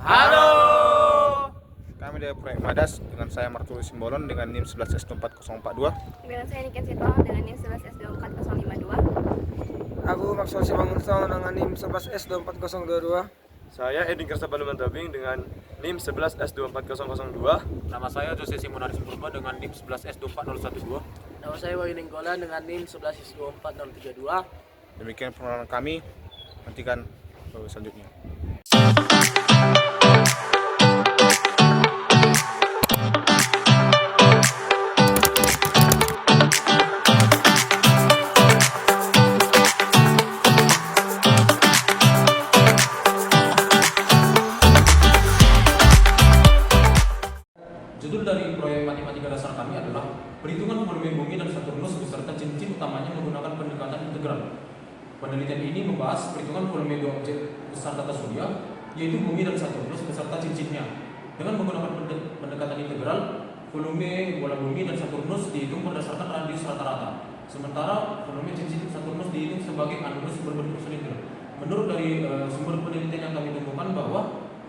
Halo. Kami dari Proyek Madas dengan saya Martulus Simbolon dengan NIM 11S24042. Dengan saya Niken Sitohang dengan NIM 11S24052. Aku Maxwell Simangunso dengan NIM 11S24022. Saya Edi Kersabanu Mantabing dengan NIM 11S24002. Nama saya Jose Simonaris Purba dengan NIM 11S24012. Nama saya Wahyu Nenggolan dengan NIM 11S24032. Demikian pengenalan kami. Nantikan selanjutnya. Judul dari proyek matematika dasar kami adalah perhitungan volume bumi dan Saturnus beserta cincin utamanya menggunakan pendekatan integral. Penelitian ini membahas perhitungan volume dua objek besar tata surya, yaitu bumi dan Saturnus beserta cincinnya. Dengan menggunakan pendekatan integral, volume bola bumi dan Saturnus dihitung berdasarkan radius rata-rata. Sementara volume cincin Saturnus dihitung sebagai anulus berbentuk silinder. Menurut dari sumber penelitian yang kami temukan bahwa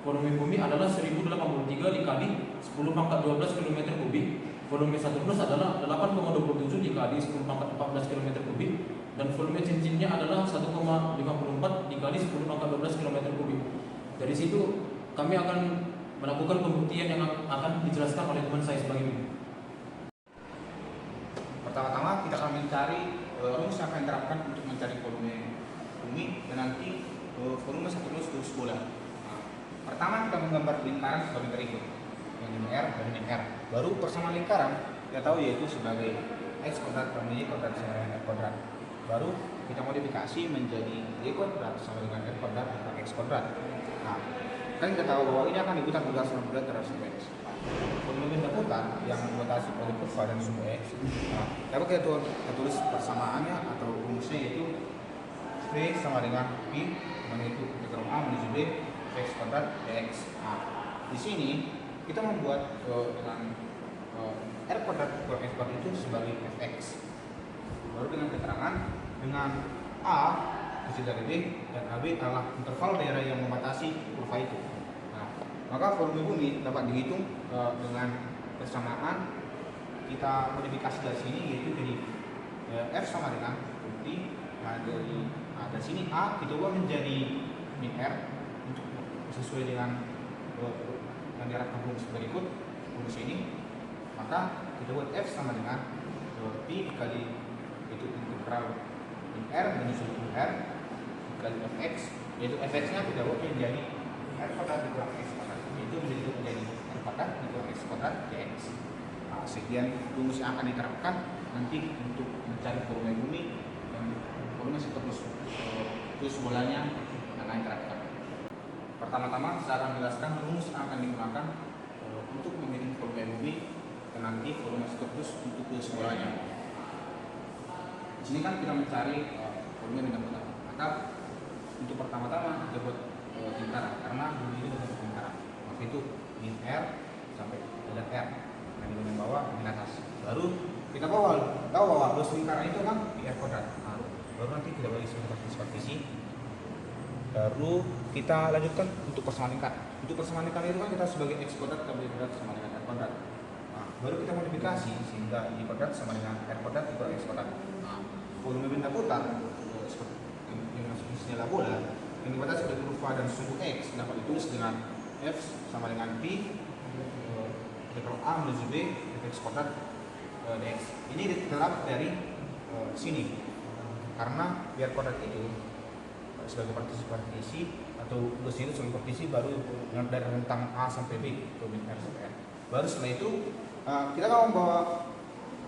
volume bumi adalah 1083 dikali 10 pangkat 12 km kubik. Volume Saturnus adalah 8,27 dikali 10 pangkat 14 km kubik. Dan volume cincinnya adalah 1,54 dikali 10 pangkat 12 km kubik. Dari situ kami akan melakukan pembuktian yang akan dijelaskan oleh teman saya sebagai ini. Pertama-tama kita akan mencari rumus yang akan diterapkan untuk mencari volume bumi dan nanti volume Saturnus terus bola. Pertama kita menggambar lingkaran sebagai berikut, yang ini R dan ini R. Baru persamaan lingkaran kita tahu yaitu sebagai x kuadrat per y kuadrat sama dengan r kuadrat. Baru kita modifikasi menjadi y kuadrat sama dengan r kuadrat per x kuadrat. Nah, kan kita tahu bahwa ini akan diputar berdasarkan bulat terhadap sumbu x. Volume benda putar yang dibatasi oleh kurva dan sumbu x. Nah, dapat kita tulis persamaannya atau rumusnya yaitu v sama dengan p, yaitu integral a menuju b x kuadrat dx. Nah, di sini kita membuat dengan r kuadrat per x kuadrat itu sebagai fx. Baru dengan keterangan dengan a kecil dari b dan ab adalah interval daerah yang membatasi kurva itu. Nah, maka volume bumi dapat dihitung dengan persamaan kita modifikasi dari sini yaitu jadi f sama dengan t. Nah, dari sini a kita ubah menjadi min r untuk sesuai dengan yang diarahkan rumus berikut rumus ini, maka kita buat f sama dengan p dikali itu integral min r menyusul r dikali fx, yaitu fx nya kita buat menjadi r kuadrat dikurang x kuadrat, yaitu menjadi r kuadrat dikurang x kuadrat dx. Nah, sekian rumus yang akan diterapkan nanti untuk mencari volume bumi dan volume Saturnus terus bolanya yang akan diterapkan. Pertama-tama saya akan menjelaskan rumus yang akan digunakan untuk menghitung volume bumi dan nanti volume Saturnus untuk garis bolanya. Di sini kan kita mencari volume benda putar. Maka untuk pertama-tama kita buat lingkaran karena bumi itu bentuk lingkaran. Maka itu min r sampai pada r. Nah, di bagian bawah di atas. Baru kita tahu bahwa garis lingkaran itu kan di r kuadrat. Nah, baru nanti kita bagi seperti ini. Baru kita lanjutkan untuk persamaan lingkar. Untuk persamaan lingkar itu kan kita sebagai x kuadrat kita beri kuadrat sama dengan r kuadrat. Nah, baru kita modifikasi sehingga y kuadrat sama dengan r kuadrat dikurang x kuadrat. Nah, volume benda putar seperti yang masuk isinya bola yang dibatasi oleh kurva dan sumbu x dapat ditulis dengan f sama dengan p integral a menuju b x kuadrat dx. Ini diterapkan dari sini karena biar kuadrat itu sebagai partisi atau garis itu sebagai partisi baru dari rentang A sampai B atau min R sampai R. Baru setelah itu kita akan membawa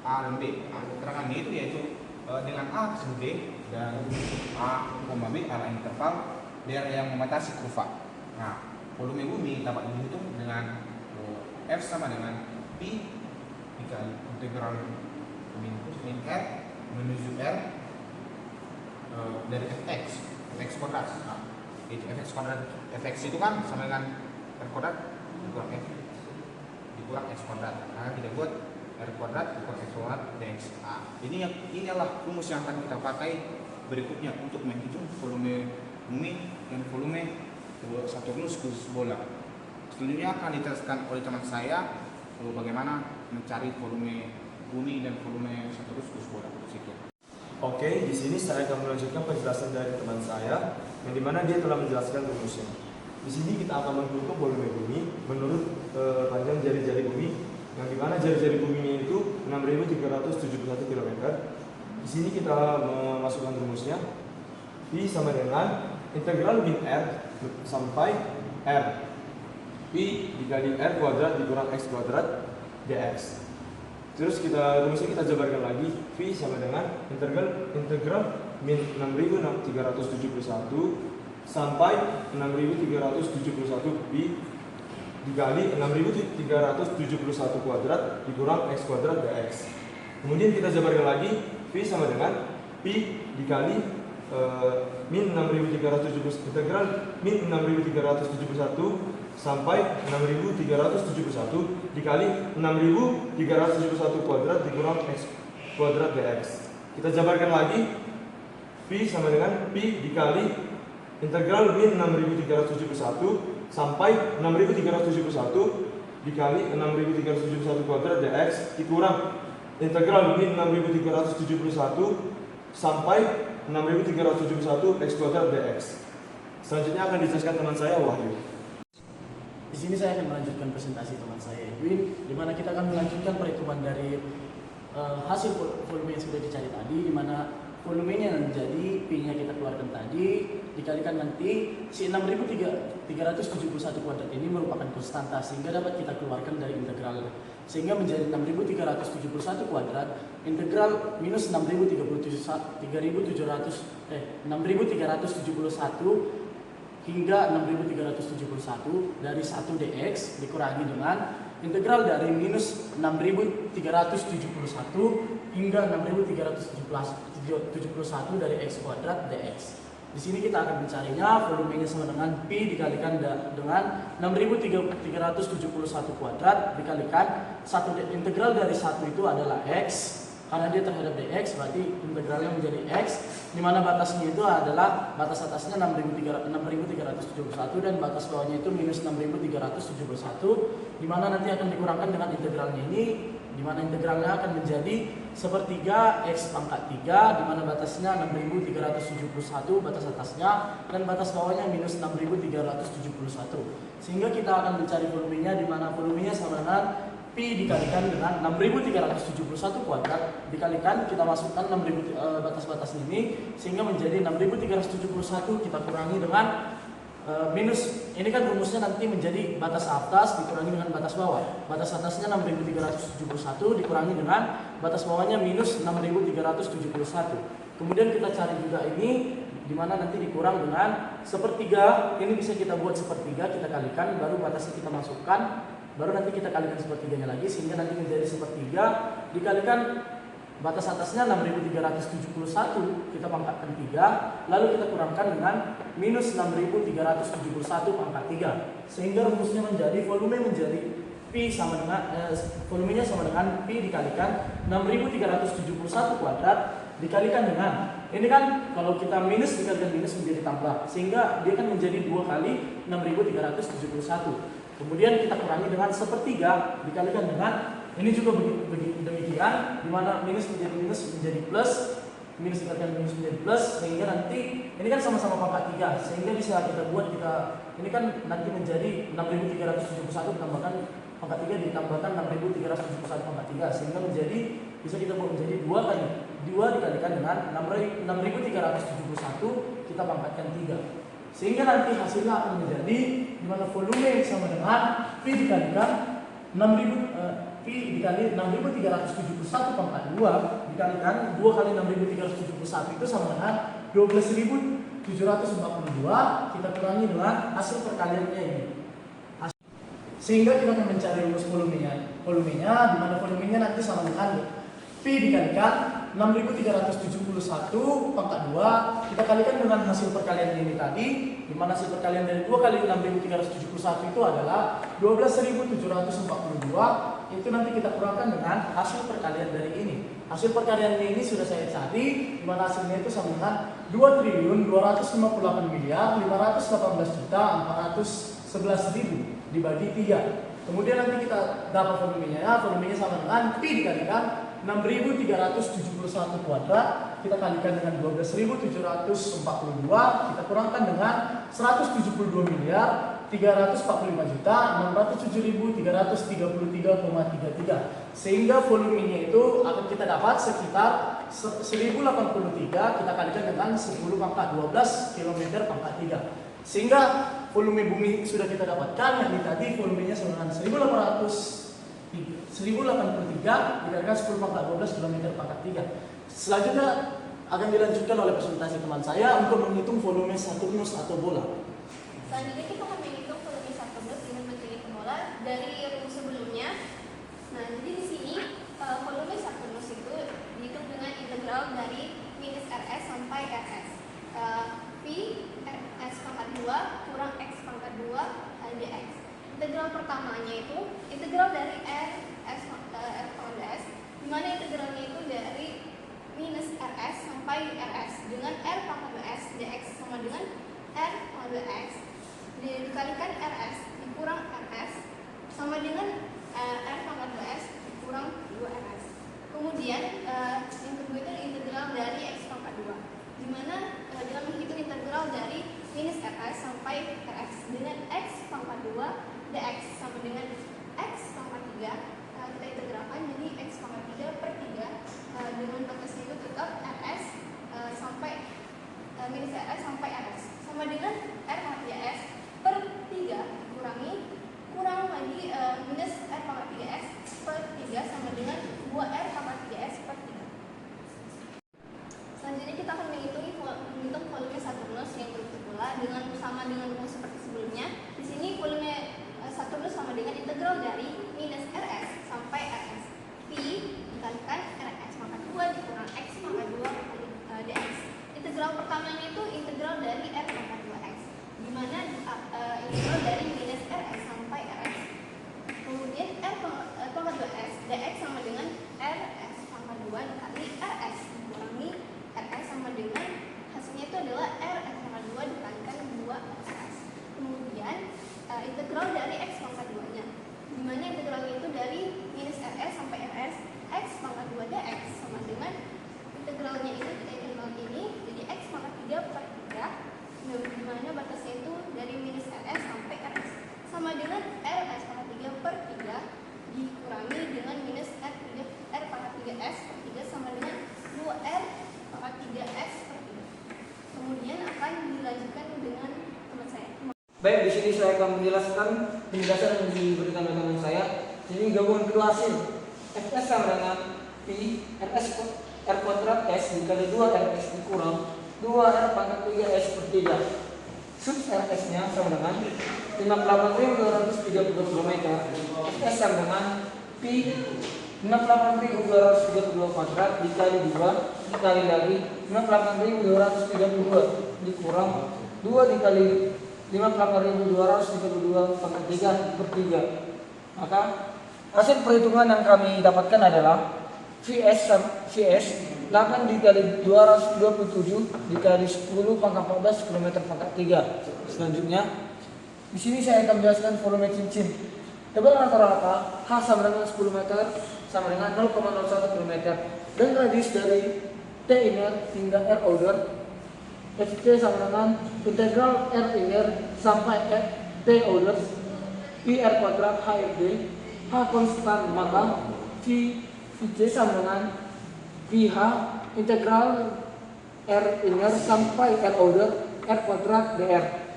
A dan B. Nah, keterangan itu yaitu dengan A kecil B dan A, B adalah interval daerah yang membatasi kurva. Nah, volume bumi dapat dihitung dengan F sama dengan P dikali integral min R menuju R dari Fx kuadrat. Nah, itu fx itu kan sama dengan r kuadrat dikurang f dikurang x kuadrat. Nah, kita buat r kuadrat dikurang x kuadrat dx. Nah, ini adalah rumus yang akan kita pakai berikutnya untuk menghitung volume bumi dan volume Saturnus khusus bola. selanjutnya akan dijelaskan oleh teman saya bagaimana mencari volume bumi dan volume satu rumus bola. Sekian. Oke, di sini saya akan melanjutkan penjelasan dari teman saya, yang dimana dia telah menjelaskan rumusnya. Di sini kita akan mengukur volume bumi menurut panjang jari-jari bumi, yang dimana jari-jari bumi itu 6.371 km. Di sini kita memasukkan rumusnya. Pi sama dengan integral min R sampai R. Pi dikali R kuadrat dikurang X kuadrat dx. Terus rumusnya kita jabarkan lagi. Pi sama dengan integral min 6.371 sampai 6.371 pi dikali 6.371 kuadrat dikurang X kuadrat dx. Kemudian kita jabarkan lagi. Pi sama dengan pi dikali min 6.371 integral min 6.371 sampai 6.371 dikali 6.371 kuadrat dikurang X kuadrat dx. Kita jabarkan lagi. Pi sama dengan pi dikali integral min 6.371 sampai 6.371 dikali 6.371 kuadrat dx dikurang integral min 6.371 sampai 6.371 X kuadrat dx. Selanjutnya akan dijelaskan teman saya Wahyu. Di sini saya akan melanjutkan presentasi teman saya Edwin, di mana kita akan melanjutkan perhitungan dari hasil volume yang sudah dicari tadi, di mana volumenya menjadi P-nya kita keluarkan tadi dikalikan nanti si 6.371 kuadrat ini merupakan konstanta sehingga dapat kita keluarkan dari integral, sehingga menjadi 6.371 kuadrat integral minus 6.371 hingga 6.371 dari 1 dx dikurangi dengan integral dari minus 6.371 hingga 6.371 dari x kuadrat dx. Di sini kita akan mencarinya volumenya sama dengan P dikalikan dengan 6.371 kuadrat dikalikan integral dari 1 itu adalah x. Karena dia terhadap dx, berarti integralnya menjadi x, di mana batasnya itu adalah batas atasnya 6.371 dan batas bawahnya itu minus 6.371, di mana nanti akan dikurangkan dengan integralnya ini, di mana integralnya akan menjadi sepertiga x pangkat 3, di mana batasnya 6.371 batas atasnya dan batas bawahnya minus 6.371. Sehingga kita akan mencari volumenya, di mana volumenya sama dengan Pi dikalikan dengan 6.371 kuadrat dikalikan kita masukkan 6.000 batas-batas ini sehingga menjadi 6.371 kita kurangi dengan minus, ini kan rumusnya nanti menjadi batas atas dikurangi dengan batas bawah. Batas atasnya 6.371 dikurangi dengan batas bawahnya minus 6.371. Kemudian kita cari juga ini, di mana nanti dikurang dengan sepertiga. Ini bisa kita buat sepertiga, kita kalikan, baru batasnya kita masukkan, baru nanti kita kalikan sepertiganya lagi sehingga nanti menjadi sepertiga dikalikan batas atasnya 6.371 kita pangkatkan 3, lalu kita kurangkan dengan minus 6.371 pangkat 3 sehingga rumusnya menjadi volume menjadi P sama dengan volumenya sama dengan P dikalikan 6.371 kuadrat dikalikan dengan, ini kan kalau kita minus dikalikan minus menjadi tambah sehingga dia kan menjadi 2 kali 6.371. Kemudian kita kurangi dengan sepertiga dikalikan dengan, ini juga demikian, di mana minus menjadi plus, minus dikalikan minus menjadi plus, sehingga nanti ini kan sama-sama pangkat 3 sehingga bisa kita buat ini kan nanti menjadi 6.371 ditambahkan pangkat 3 ditambahkan 6.371 pangkat 3 sehingga menjadi bisa kita buat menjadi 2 kali 2 dikalikan dengan 6.371 kita pangkatkan 3 sehingga nanti hasilnya akan menjadi di mana volume sama dengan P dikalikan 6.000 Pi dikali 6.371 pangkat 2 dikalikan 2 kali 6.371 itu sama dengan 12.742. Kita kurangi dengan hasil perkaliannya ini. Sehingga kita akan mencari rumus volumenya. Volumenya di mana volumenya nanti sama dengan Pi dikalikan 6.371 pangkat 2 kita kalikan dengan hasil perkalian ini tadi, di mana hasil perkalian dari 2 kali 6.371 itu adalah 12.742. Itu nanti kita kurangkan dengan hasil perkalian dari ini. Hasil perkalian ini sudah saya cari, di mana hasilnya itu sama dengan 2.258.518.411.900 11.000 dibagi 3. Kemudian nanti kita dapat volumenya, ya, volumenya sama dengan P dikalikan 6.371 kuadrat, kita kalikan dengan 12.742, kita kurangkan dengan 172 miliar 345.607.333,33, sehingga volumenya itu akan kita dapat sekitar 1083, kita kalikan dengan 10 pangkat 12 km pangkat 3, sehingga volume bumi sudah kita dapatkan, yang tadi volumenya sama dengan 1083 dikalikan 10 pangkat 12 km pangkat 3. Selanjutnya akan dilanjutkan oleh presentasi teman saya untuk menghitung volume Saturnus atau bola. Selanjutnya kita akan menghitung volume Saturnus dengan menghitung bola dari rumus sebelumnya. Nah, jadi di sini volume Saturnus itu dihitung dengan integral dari minus RS sampai RS. P RS pangkat 2 kurang X pangkat 2 dx. Integral pertamanya itu integral dari RS pangkat S, di mana integralnya itu dari minus RS sampai RS dengan R pangkat 2S dx sama dengan R pangkat 2X dikalikan RS dikurang RS sama dengan R pangkat 2S dikurang 2RS. Kemudian yang kedua itu integral dari X pangkat 2, di mana dalam menghitung integral dari minus RS sampai RS dengan X pangkat 2 dx sama dengan X pangkat 3, kita integralkan jadi X pangkat 3 per 3 dengan batasnya itu tetap RS sampai minus RS sampai RS sama dengan R pangkat 3S per 3 kurang lagi minus R pangkat 3S per 3 sama dengan 2R pangkat 3S per 3. Selanjutnya kita akan menghitung volume Saturnus yang berbentuk bola dengan sama dengan rumus seperti sebelumnya. Di sini volume Saturnus sama dengan integral dari minus RS sampai RS. P dikalikan RS pangkat 2 dikurang X pangkat 2 dx. Integral pertamanya itu integral dari R pangkat 2X, di mana integral dari minus RS sampai RS. Kemudian R pangkat 2S dx sama dengan RS pangkat 2 dikali RS dikurangi RS sama dengan hasilnya itu adalah RS pangkat 2 dikalikan 2RS. Kemudian integral dari X pangkat 2-nya, di mana integralnya itu dari minus RS sampai RS X pangkat 2 dx sama dengan integralnya itu kita integral ini jadi X pangkat 3 per 3, di mana batasnya itu dari minus RS sampai RS sama dengan RS pangkat 3 per 3 dikurangi dengan minus R pangkat 3S per 3 sama dengan 2R pangkat 3S per 3. Kemudian akan dilanjutkan dengan teman saya. Baik, di sini saya akan menjelaskan penjelasan yang diberikan oleh teman saya. Jadi gabungan kedua hasil Fs sama dengan P RS R kuadrat S dikali 2RS dikurang 2R pangkat 3S per 3. Sub RS nya sama dengan 58.232 km. Fs sama dengan P 68.232 kuadrat dikali 2 dikali lagi 68.232 dikurang 2 dikali 58.232 pangkat 3 per 3. Maka hasil perhitungan yang kami dapatkan adalah VS 8 dikali 227 dikali 10 pangkat 14 km pangkat 3. Selanjutnya di sini saya akan menjelaskan volume cincin. Tebalan rata-rata H sama dengan 10 meter sama dengan 0,01 km dan radius dari T inner hingga R outer FC sama dengan integral R inner sampai T outer Pi R kuadrat HRD H konstan, maka VC sama dengan PH integral R inner sampai R outer R kuadrat DR.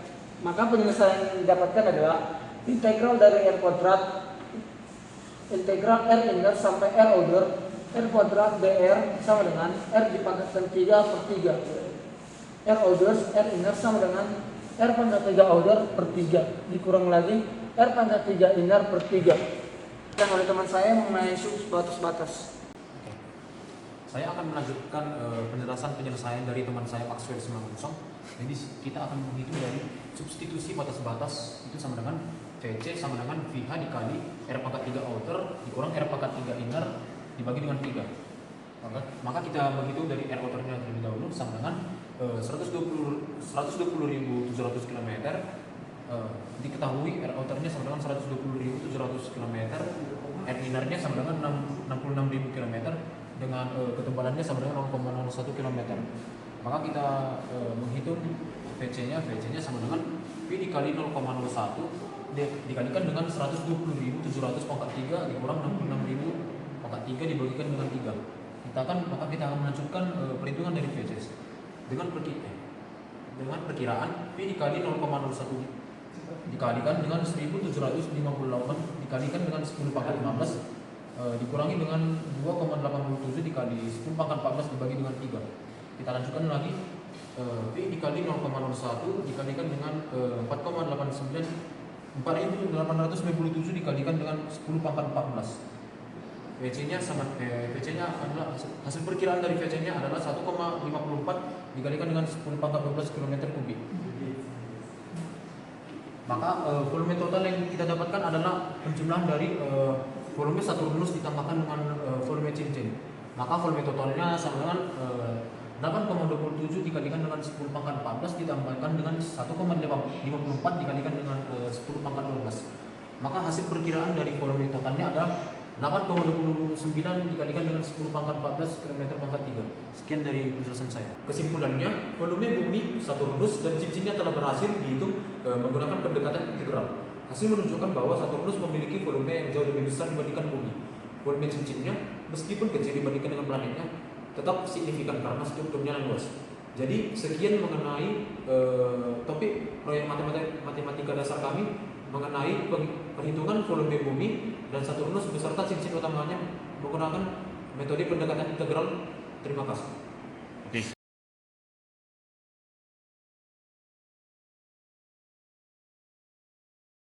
Maka penyelesaian yang didapatkan adalah integral dari R kuadrat integral R inner sampai R outer R kuadrat DR sama dengan R dipangkatkan 3 per 3. R outer R inner sama dengan R pangkat 3 outer per 3 dikurang lagi R pangkat 3 inner per 3. Dan oleh teman saya mengenai batas-batas. Saya akan melanjutkan penyelesaian dari teman saya Pak Swir 90. Jadi kita akan menghitung dari substitusi batas-batas itu sama dengan VC sama dengan VH dikali R pangkat 3 outer dikurang R pangkat 3 inner dibagi dengan 3. Maka kita menghitung dari R outernya terlebih dahulu sama dengan 120.700 km diketahui air outernya sama dengan 120.700 km, air innernya sama dengan 66.000 km, dengan ketebalannya sama dengan 0,01 km. Maka kita menghitung VC-nya sama dengan V dikali 0,01 dikalikan dengan 120.700 pangkat 3 dikurang 66.000 pangkat 3 dibagikan dengan 3. Maka kita akan melanjutkan perhitungan dari VC dengan perkiraan V dikali 0,01 dikalikan dengan 1758 dikalikan dengan 10 pangkat 15 dikurangi dengan 2,87 dikali 10 pangkat 14 dibagi dengan 3. Kita lanjutkan lagi, V dikali 0,01 dikalikan dengan 4,897 dikalikan dengan 10 pangkat 14. VC-nya adalah hasil perkiraan dari VC-nya adalah 1,54 dikalikan dengan 10 pangkat 12 km kubik. Maka volume total yang kita dapatkan adalah penjumlahan dari volume Saturnus ditambahkan dengan volume cincin. Maka volume totalnya sama dengan 8,27 dikalikan dengan 10 pangkat 14 ditambahkan dengan 1,54 dikalikan dengan 10 pangkat 12. Maka hasil perkiraan dari volume totalnya adalah 8,29 dikalikan dengan 10 pangkat 14 km pangkat 3. Sekian dari penjelasan saya. Kesimpulannya, volume bumi, Saturnus, dan cincinnya telah berhasil dihitung menggunakan pendekatan integral. Hasil menunjukkan bahwa Saturnus memiliki volume yang jauh lebih besar dibandingkan bumi. Volume cincinnya, meskipun kecil dibandingkan dengan planetnya, tetap signifikan karena strukturnya yang luas. Jadi sekian mengenai topik proyek matematika dasar kami mengenai perhitungan volume bumi dan Saturnus beserta cincin utamanya menggunakan metode pendekatan integral. Terima kasih.